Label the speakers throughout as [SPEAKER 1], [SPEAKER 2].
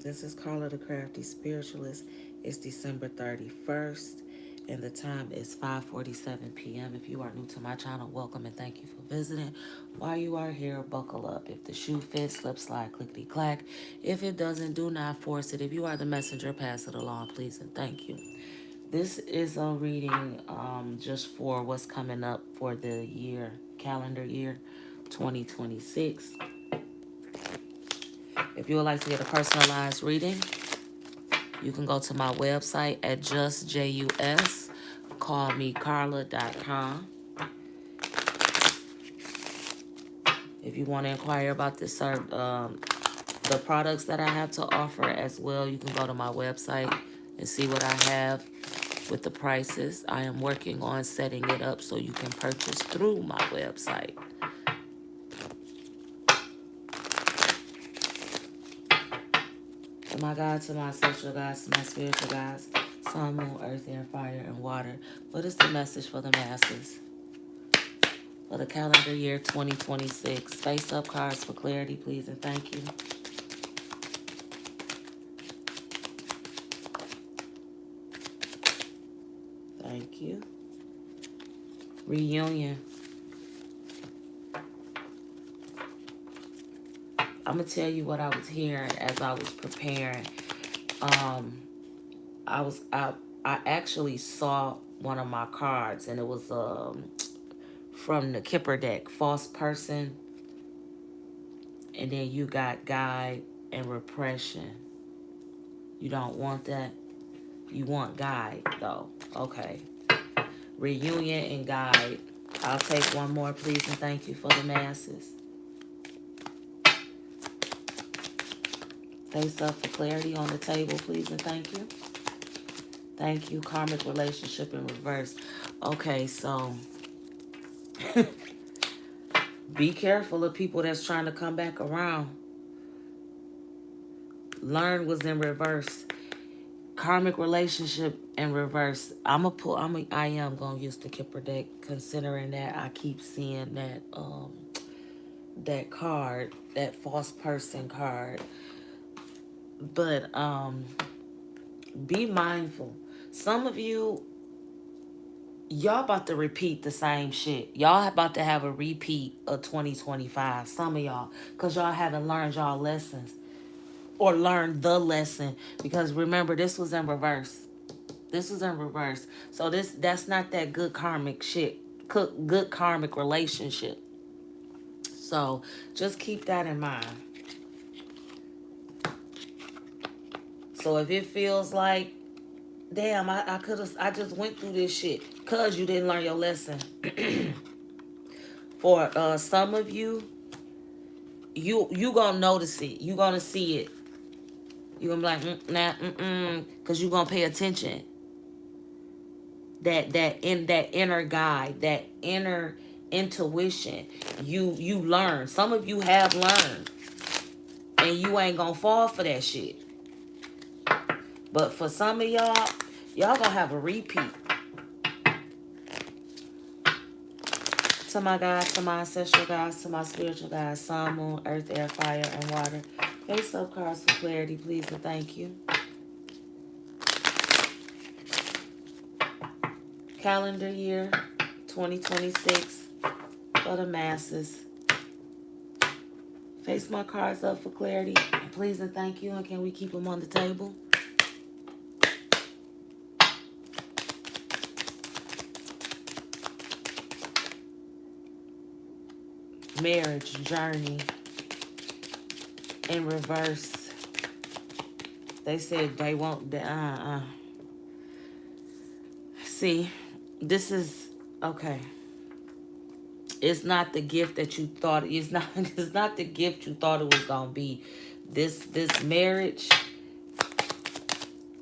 [SPEAKER 1] This is Carla the Crafty Spiritualist. It's December 31st, and the time is 5:47 p.m. If you are new to my channel, welcome and thank you for visiting. While you are here, buckle up. If the shoe fits, slip, slide, clickety clack. If it doesn't, do not force it. If you are the messenger, pass it along, please and thank you. This is a reading just for what's coming up for the calendar year 2026. If you would like to get a personalized reading, you can go to my website at juscallmecarla.com. If you want to inquire about the products that I have to offer as well, you can go to my website and see what I have with the prices. I am working on setting it up so you can purchase through my website. To my God, to my social gods, to my spiritual gods, sun, moon, earth, air, fire, and water. What is the message for the masses? For the calendar year 2026. Face up cards for clarity, please, and thank you. Thank you. Reunion. I'm going to tell you what I was hearing as I was preparing. I actually saw one of my cards, and it was from the Kipper deck, false person, and then you got guide and repression. You don't want that. You want guide though. Okay. Reunion and guide. I'll take one more, please, and thank you for the masses. Face up for clarity on the table, please, and thank you. Thank you. Karmic relationship in reverse. Okay, so be careful of people that's trying to come back around. Learn was in reverse. Karmic relationship in reverse. I am gonna use the Kipper deck, considering that I keep seeing that card, that false person card. But be mindful. Some of y'all about to repeat the same shit. Y'all about to have a repeat of 2025. Some of y'all, because y'all haven't learned y'all lessons or learned the lesson. Because remember, this was in reverse. This was in reverse. So that's not that good karmic shit. Good karmic relationship. So just keep that in mind. So if it feels like, damn, I just went through this shit because you didn't learn your lesson. For some of you gonna notice it. You gonna see it. You gonna be like, because you gonna pay attention. That inner guide, that inner intuition, you learn. Some of you have learned, and you ain't gonna fall for that shit. But for some of y'all gonna have a repeat. To my God, to my ancestral gods, to my spiritual gods, sun, moon, earth, air, fire, and water. Face up cards for clarity, please, and thank you. Calendar year 2026 for the masses. Face my cards up for clarity, please, and thank you. And can we keep them on the table? Marriage journey in reverse. They said they won't. See, this is okay. It's not the gift that you thought. It's not. It's not the gift you thought it was gonna be. This marriage.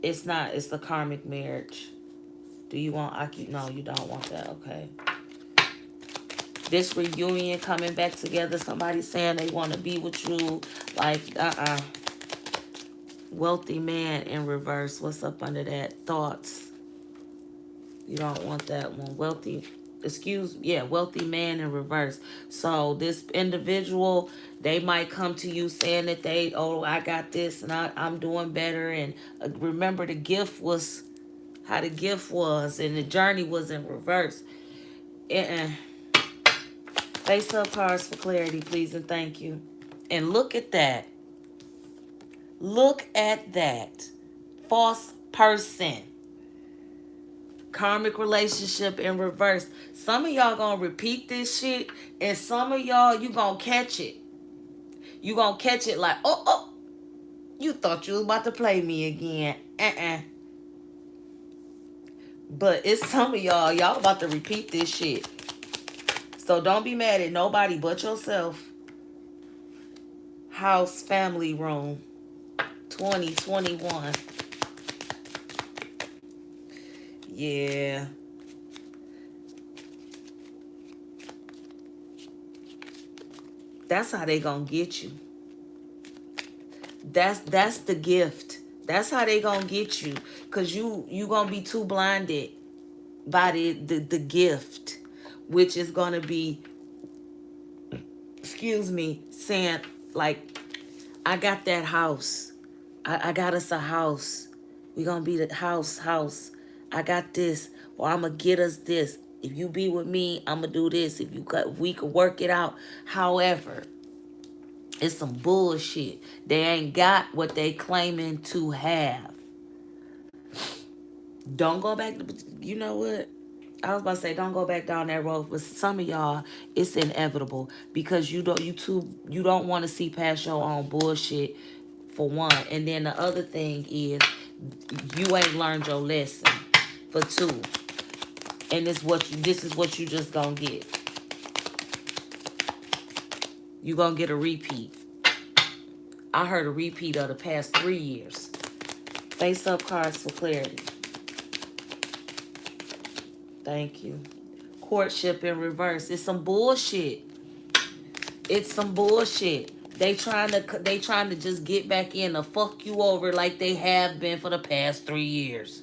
[SPEAKER 1] It's not. It's the karmic marriage. Do you want? No, you don't want that. Okay. This reunion, coming back together, somebody saying they want to be with you, like, wealthy man in reverse. What's up under that? Thoughts. You don't want that one. Wealthy wealthy man in reverse. So this individual, they might come to you saying that I got this and I'm doing better. And remember, the gift was how the gift was, and the journey was in reverse. Face up cards for clarity, please, and thank you. And look at that. Look at that. False person. Karmic relationship in reverse. Some of y'all gonna repeat this shit, and some of y'all, you gonna catch it. You gonna catch it like, oh, you thought you was about to play me again. But it's some of y'all about to repeat this shit. So don't be mad at nobody but yourself. House family room 2021. Yeah. That's how they gonna get you. That's the gift. That's how they gonna get you. Cause you gonna be too blinded by the gift, which is gonna be, saying like, I got that house. I got us a house. We gonna be the house. I got this, or I'm gonna get us this. If you be with me, I'm gonna do this. We could work it out. However, it's some bullshit. They ain't got what they claiming to have. Don't go back to, you know what? I was about to say, don't go back down that road. But some of y'all, it's inevitable because you don't want to see past your own bullshit, for one. And then the other thing is, you ain't learned your lesson, for two. And this is what you just gonna get. You gonna get a repeat. I heard a repeat of the past 3 years. Face up cards for clarity. Thank you. Courtship in reverse. It's some bullshit. It's some bullshit. They trying to just get back in to fuck you over like they have been for the past 3 years.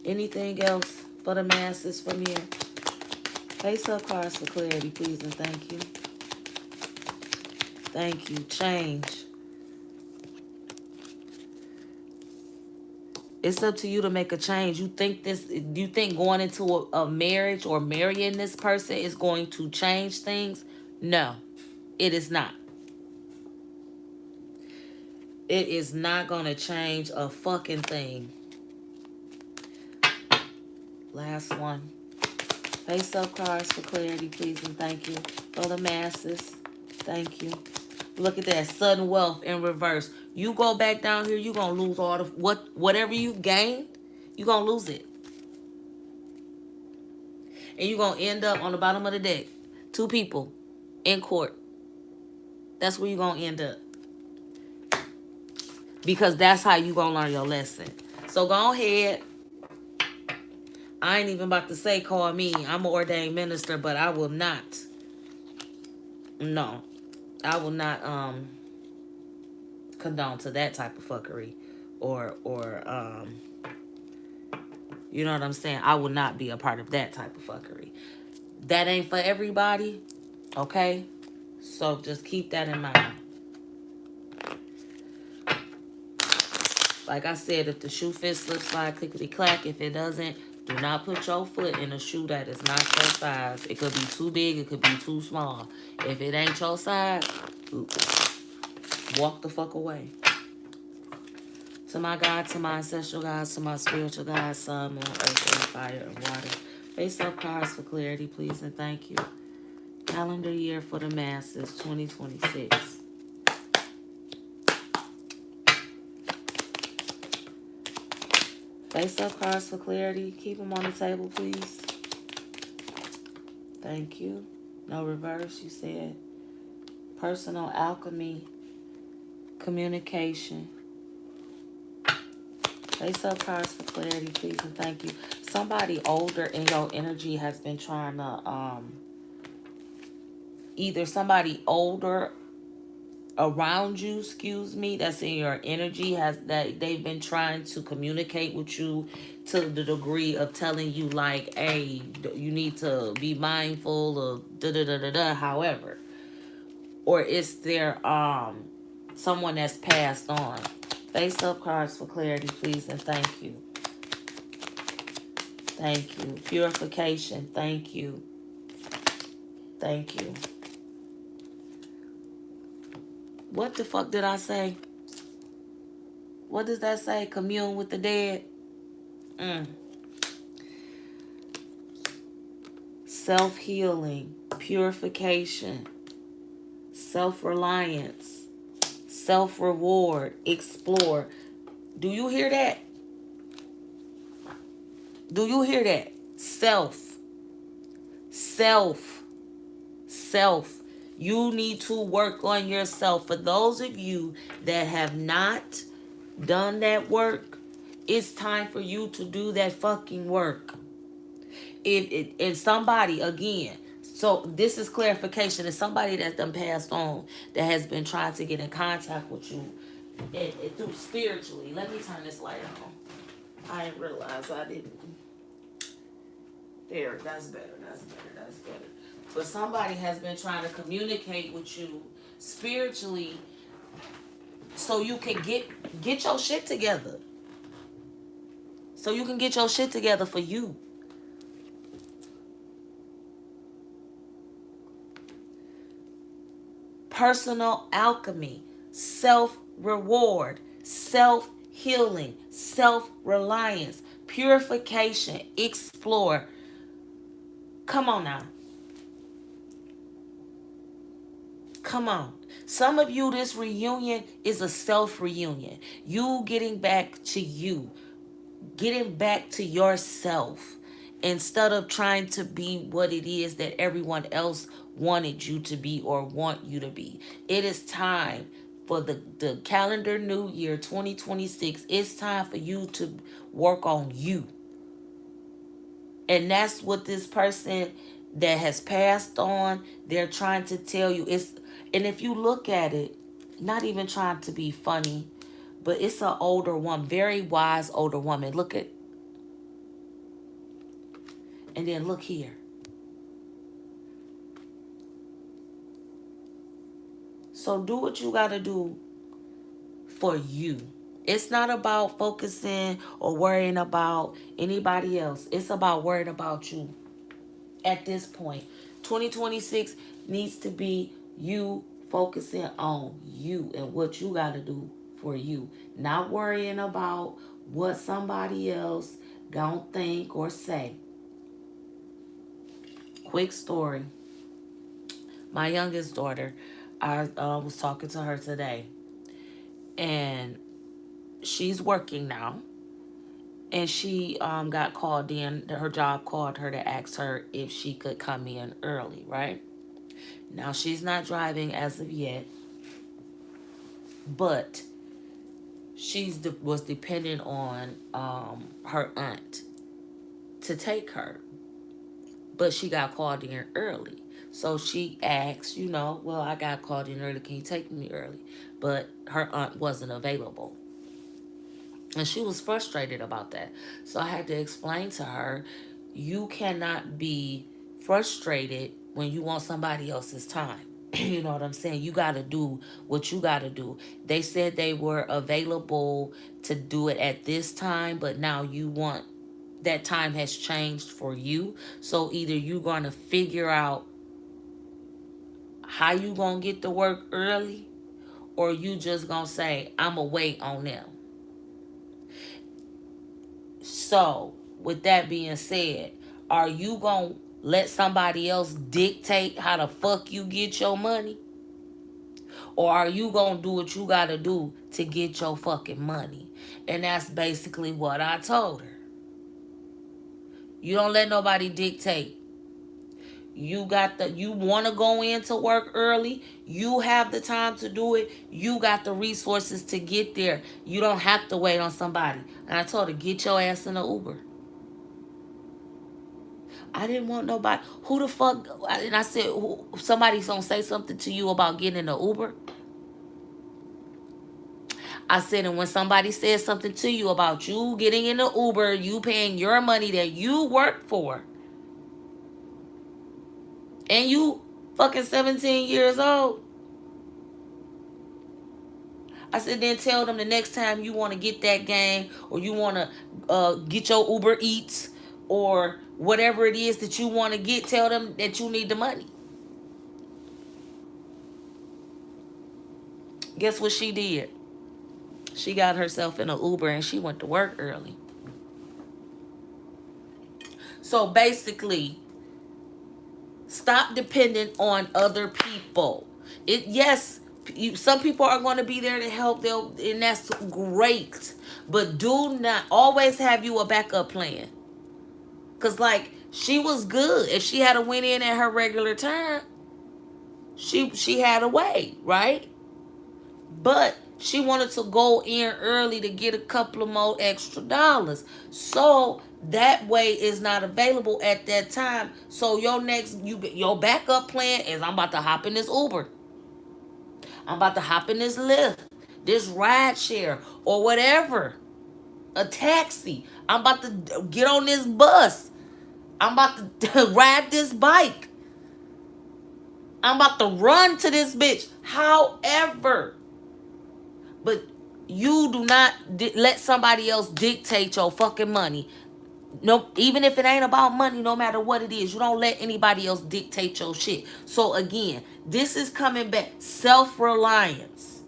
[SPEAKER 1] Anything else for the masses from here? Face up cards for clarity, please, and thank you. Thank you. Change. It's up to you to make a change. You think going into a marriage or marrying this person is going to change things? No, it is not. It is not going to change a fucking thing. Last one. Face up cards for clarity, please, and thank you. For the masses, thank you. Look at that, sudden wealth in reverse. You go back down here, you're going to lose all the, whatever you've gained, you're going to lose it. And you're going to end up on the bottom of the deck. 2 people in court. That's where you're going to end up. Because that's how you're going to learn your lesson. So go ahead. I ain't even about to say call me. I'm an ordained minister, but I will not. No. I will not condone to that type of fuckery. Or you know what I'm saying? I will not be a part of that type of fuckery. That ain't for everybody. Okay? So just keep that in mind. Like I said, if the shoe fits, slip, slide, clickety clack. If it doesn't, do not put your foot in a shoe that is not your size. It could be too big. It could be too small. If it ain't your size, walk the fuck away. To my God, to my ancestral gods, to my spiritual gods, sun, moon, earth, air, fire, and water. Face up cards for clarity, please, and thank you. Calendar year for the masses, 2026. Face up cards for clarity. Keep them on the table, please. Thank you. No reverse, you said. Personal alchemy. Communication. Face up cards for clarity, please, and thank you. Somebody older in your energy has been trying to, either somebody older around you, excuse me, that's in your energy, has that they've been trying to communicate with you to the degree of telling you like, hey, you need to be mindful of da da da da da. However, or it's their someone that's passed on. Face up cards for clarity, please, and thank you. Thank you. Purification, thank you. Thank you. What the fuck did I say? What does that say? Commune with the dead? Self-healing, purification, self-reliance, self-reward, explore. Do you hear that? Do you hear that? Self. Self. Self. You need to work on yourself. For those of you that have not done that work, it's time for you to do that fucking work. If somebody, again, so this is clarification, if somebody that's done passed on that has been trying to get in contact with you and through spiritually. Let me turn this light on. I didn't realize I didn't. There, that's better, that's better, that's better. But somebody has been trying to communicate with you spiritually so you can get your shit together. So you can get your shit together for you. Personal alchemy, self-reward, self-healing, self-reliance, purification, explore. Come on now. Come on. Some of you, this reunion is a self-reunion. You getting back to you. Getting back to yourself. Instead of trying to be what it is that everyone else wanted you to be or want you to be. It is time for the calendar new year 2026. It's time for you to work on you. And that's what this person that has passed on, they're trying to tell you. And if you look at it, not even trying to be funny, but it's an older woman, very wise older woman. Look at, and then look here. So do what you got to do for you. It's not about focusing or worrying about anybody else. It's about worrying about you at this point. 2026 needs to be you focusing on you and what you got to do for you. Not worrying about what somebody else gonna think or say. Quick story. My youngest daughter, I was talking to her today. And she's working now. And she got called in. Her job called her to ask her if she could come in early, right? Now, she's not driving as of yet. But she was dependent on her aunt to take her. But she got called in early. So she asked, well, I got called in early. Can you take me early? But her aunt wasn't available. And she was frustrated about that. So I had to explain to her, you cannot be frustrated when you want somebody else's time. You know what I'm saying? You got to do what you got to do. They said they were available to do it at this time, but now that time has changed for you. So either you're going to figure out how you going to get to work early, or you just going to say, I'm going to wait on them. So, with that being said, are you going to let somebody else dictate how the fuck you get your money? Or are you going to do what you got to do to get your fucking money? And that's basically what I told her. You don't let nobody dictate. You want to go into work early. You have the time to do it. You got the resources to get there. You don't have to wait on somebody. And I told her, get your ass in the Uber. I didn't want nobody. Who the fuck? And I said, somebody's going to say something to you about getting in the Uber? I said, and when somebody says something to you about you getting in the Uber, you paying your money that you work for, and you fucking 17 years old, I said, then tell them the next time you want to get that game, or you want to get your Uber Eats, or whatever it is that you want to get, tell them that you need the money. Guess what she did? She got herself in an Uber and she went to work early. So basically, stop depending on other people. Yes, some people are going to be there to help, and that's great. But do not always have you a backup plan. Because, like, she was good. If she had to went in at her regular time, she had a way, right? But she wanted to go in early to get a couple of more extra dollars. So that way is not available at that time. So your backup plan is, I'm about to hop in this Uber. I'm about to hop in this Lyft, this ride share, or whatever. A taxi. I'm about to get on this bus. I'm about to ride this bike. I'm about to run to this bitch. However, but you do not let somebody else dictate your fucking money. No, even if it ain't about money, no matter what it is, you don't let anybody else dictate your shit. So again, this is coming back. Self-reliance,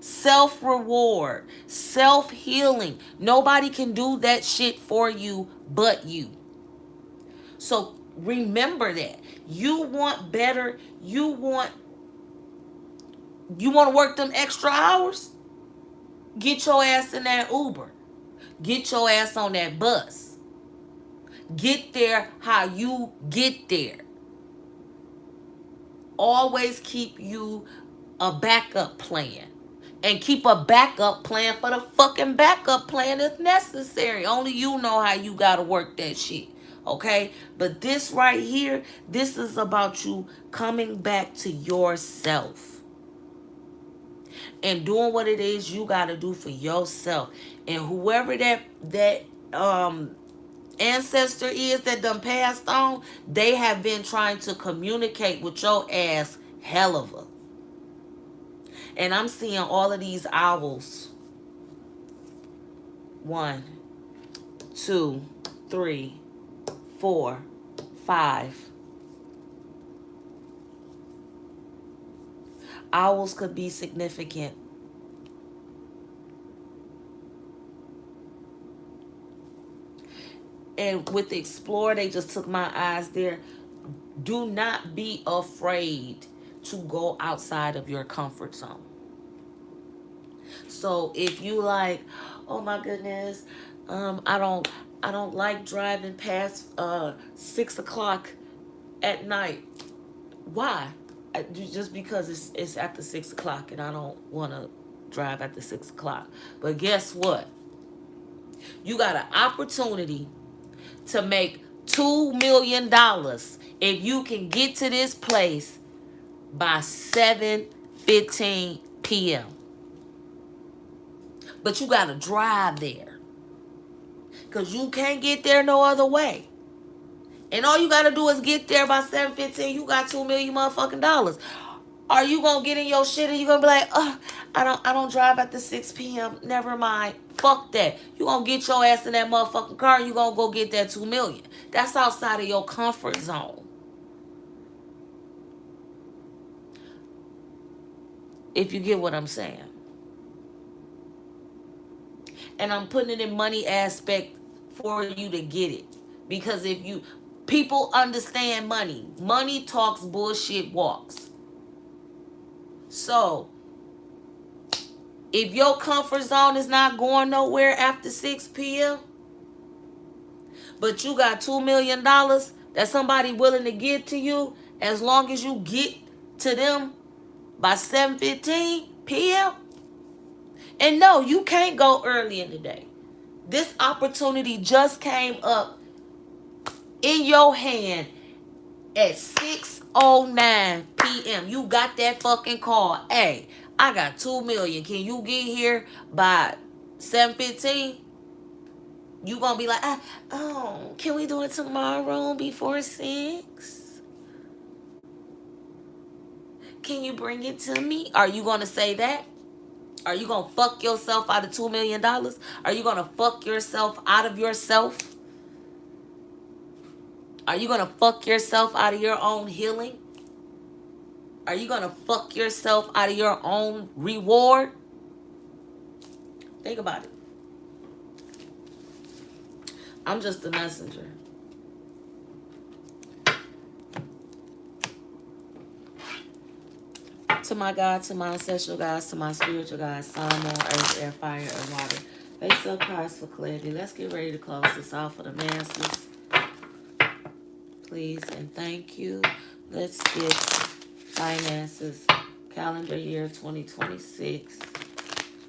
[SPEAKER 1] self-reward, self-healing. Nobody can do that shit for you but you. So remember that. You want better. You want to work them extra hours? Get your ass in that Uber. Get your ass on that bus. Get there how you get there. Always keep you a backup plan. And keep a backup plan for the fucking backup plan if necessary. Only you know how you gotta work that shit. Okay? But this right here, this is about you coming back to yourself. And doing what it is you got to do for yourself. And whoever that ancestor is that done passed on, they have been trying to communicate with your ass hell of a. And I'm seeing all of these owls. 1, 2, 3, 4, 5. Owls could be significant. And with the Explorer, they just took my eyes there. Do not be afraid to go outside of your comfort zone. So if you like, oh my goodness, I don't like driving past 6 o'clock at night. Why? Just because it's after 6 o'clock and I don't want to drive after 6 o'clock. But guess what? You got an opportunity to make $2 million if you can get to this place by 7:15 p.m. But you got to drive there. Because you can't get there no other way. And all you got to do is get there by 7:15. You got $2 million motherfucking dollars. Are you going to get in your shit and you going to be like, oh, I don't drive after 6 p.m. Never mind. Fuck that. You going to get your ass in that motherfucking car and you going to go get that $2 million. That's outside of your comfort zone. If you get what I'm saying. And I'm putting it in money aspect for you to get it. Because people understand money. Money talks, bullshit walks. So, if your comfort zone is not going nowhere after 6 p.m., but you got $2 million that somebody willing to give to you, as long as you get to them by 7:15 p.m., and no, you can't go early in the day. This opportunity just came up in your hand at 6:09 p.m. You got that fucking call. Hey, I got 2 million. Can you get here by 7:15? You gonna be like, oh, can we do it tomorrow before 6? Can you bring it to me? Are you gonna say that? Are you gonna fuck yourself out of $2 million? Are you gonna fuck yourself out of yourself? Are you gonna fuck yourself out of your own healing? Are you gonna fuck yourself out of your own reward? Think about it. I'm just a messenger. To my God, to my ancestral guides, to my spiritual guides, sun, moon, earth, air, fire, and water. Face up cards for clarity. Let's get ready to close this off for the masses. Please and thank you. Let's get finances, calendar year 2026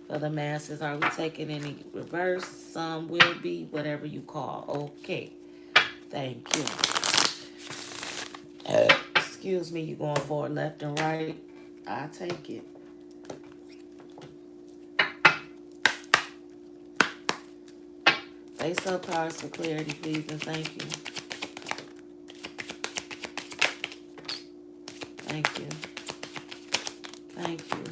[SPEAKER 1] for the masses. Are we taking any reverse? Some will be, whatever you call. Okay. Thank you. Excuse me, you going forward, left, and right. I take it. Face up cards for clarity, please, and thank you. Thank you. Thank you.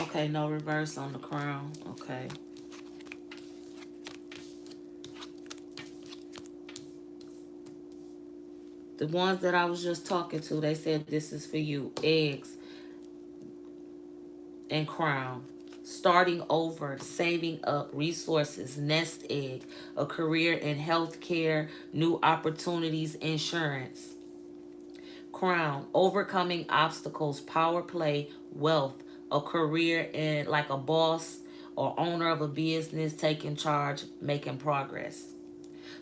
[SPEAKER 1] Okay, no reverse on the crown. Okay. The ones that I was just talking to, they said this is for you. Eggs and crown. Starting over, saving up, resources, nest egg, a career in healthcare, new opportunities, insurance. Crown, overcoming obstacles, power play, wealth, a career in like a boss or owner of a business, taking charge, making progress.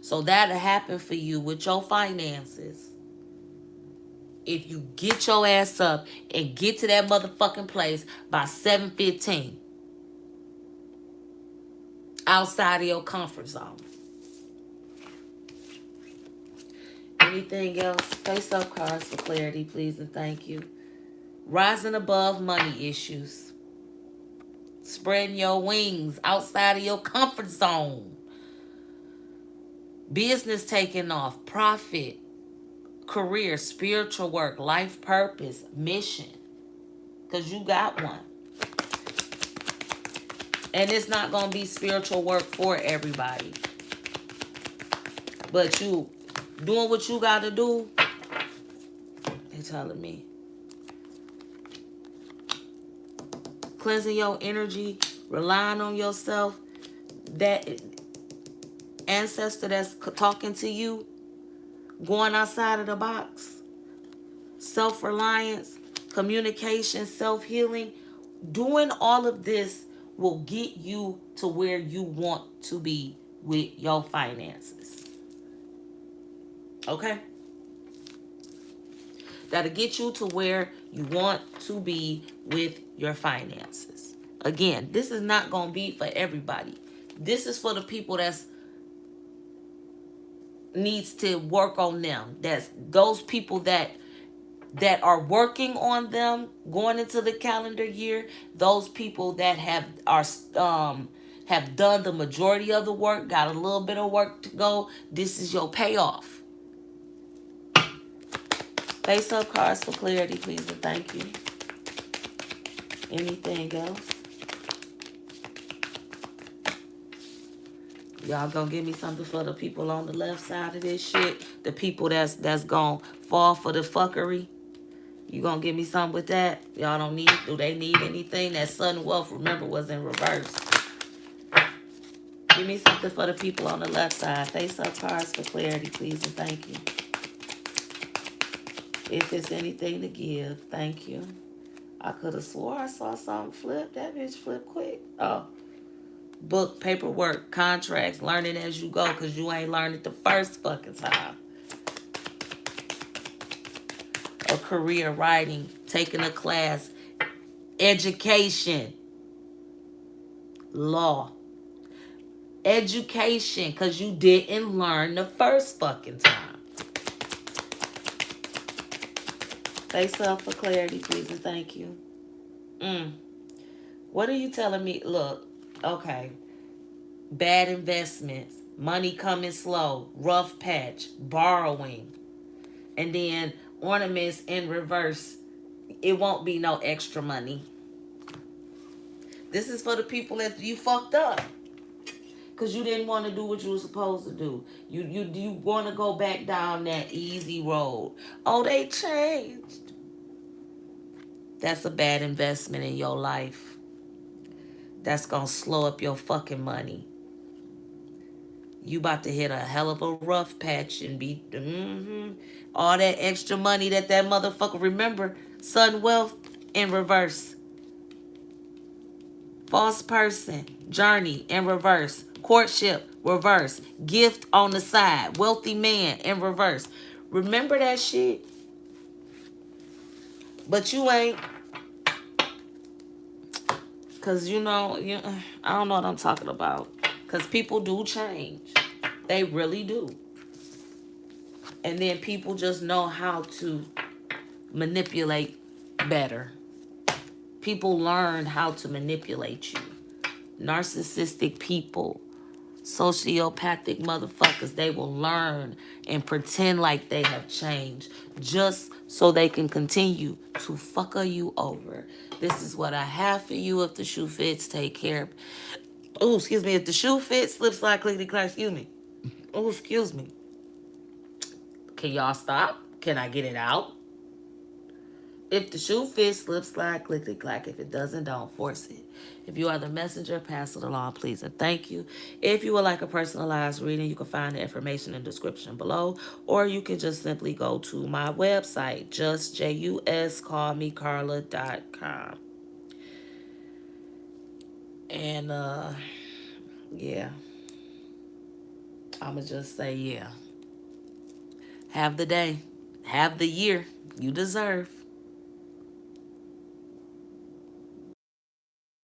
[SPEAKER 1] So that'll happen for you with your finances. If you get your ass up and get to that motherfucking place by 7:15. Outside of your comfort zone. Anything else? Face up cards for clarity, please, and thank you. Rising above money issues. Spreading your wings outside of your comfort zone. Business taking off. Profit. Career. Spiritual work. Life purpose. Mission. Because you got one. And it's not going to be spiritual work for everybody. But you doing what you got to do. They telling me. Cleansing your energy. Relying on yourself. That ancestor that's talking to you. Going outside of the box. Self-reliance. Communication. Self-healing. Doing all of this will get you to where you want to be with your finances. Okay? That'll get you to where you want to be with your finances. Again, this is not going to be for everybody. This is for the people that's needs to work on them. That's those people that are working on them going into the calendar year. Those people that have done the majority of the work, got a little bit of work to go. This is your payoff. Face up cards for clarity, please, and thank you. Anything else? Y'all gonna give me something for the people on the left side of this shit? The people that's gonna fall for the fuckery? You gonna give me something with that? Y'all don't need, do they need anything? That sudden wealth, remember, was in reverse. Give me something for the people on the left side. Face up cards for clarity, please, and thank you. If it's anything to give, thank you. I could have swore I saw something flip. That bitch flipped quick. Oh. Book, paperwork, contracts, learning as you go because you ain't learned it the first fucking time. A career, writing, taking a class, education, law. Education because you didn't learn the first fucking time. Face up for clarity, please, and thank you. What are you telling me? Look, okay. Bad investments, money coming slow, rough patch, borrowing, and then ornaments in reverse. It won't be no extra money. This is for the people that you fucked up. Cause you didn't want to do what you were supposed to do. You want to go back down that easy road. Oh, they changed. That's a bad investment in your life. That's gonna slow up your fucking money. You about to hit a hell of a rough patch and be all that extra money that motherfucker, remember, sudden wealth in reverse. False person, journey in reverse. Courtship, reverse. Gift on the side. Wealthy man in reverse. Remember that shit? But you ain't. Because I don't know what I'm talking about. Because people do change. They really do. And then people just know how to manipulate better. People learn how to manipulate you. Narcissistic people, sociopathic motherfuckers, they will learn and pretend like they have changed just so they can continue to fucker you over. This is what I have for you. If the shoe fits, take care. Oh, excuse me. If the shoe fits, slip, slide, clickety, clack, excuse me. Oh, excuse me. Can y'all stop? Can I get it out? If the shoe fits, slip, slide, clickety, clack. If it doesn't, don't force it. If you are the messenger, pass it along, please, and thank you. If you would like a personalized reading, you can find the information in the description below, or you can just simply go to my website, juscallmecarla.com. And, yeah, I'ma just say, yeah. Have the day. Have the year you deserve.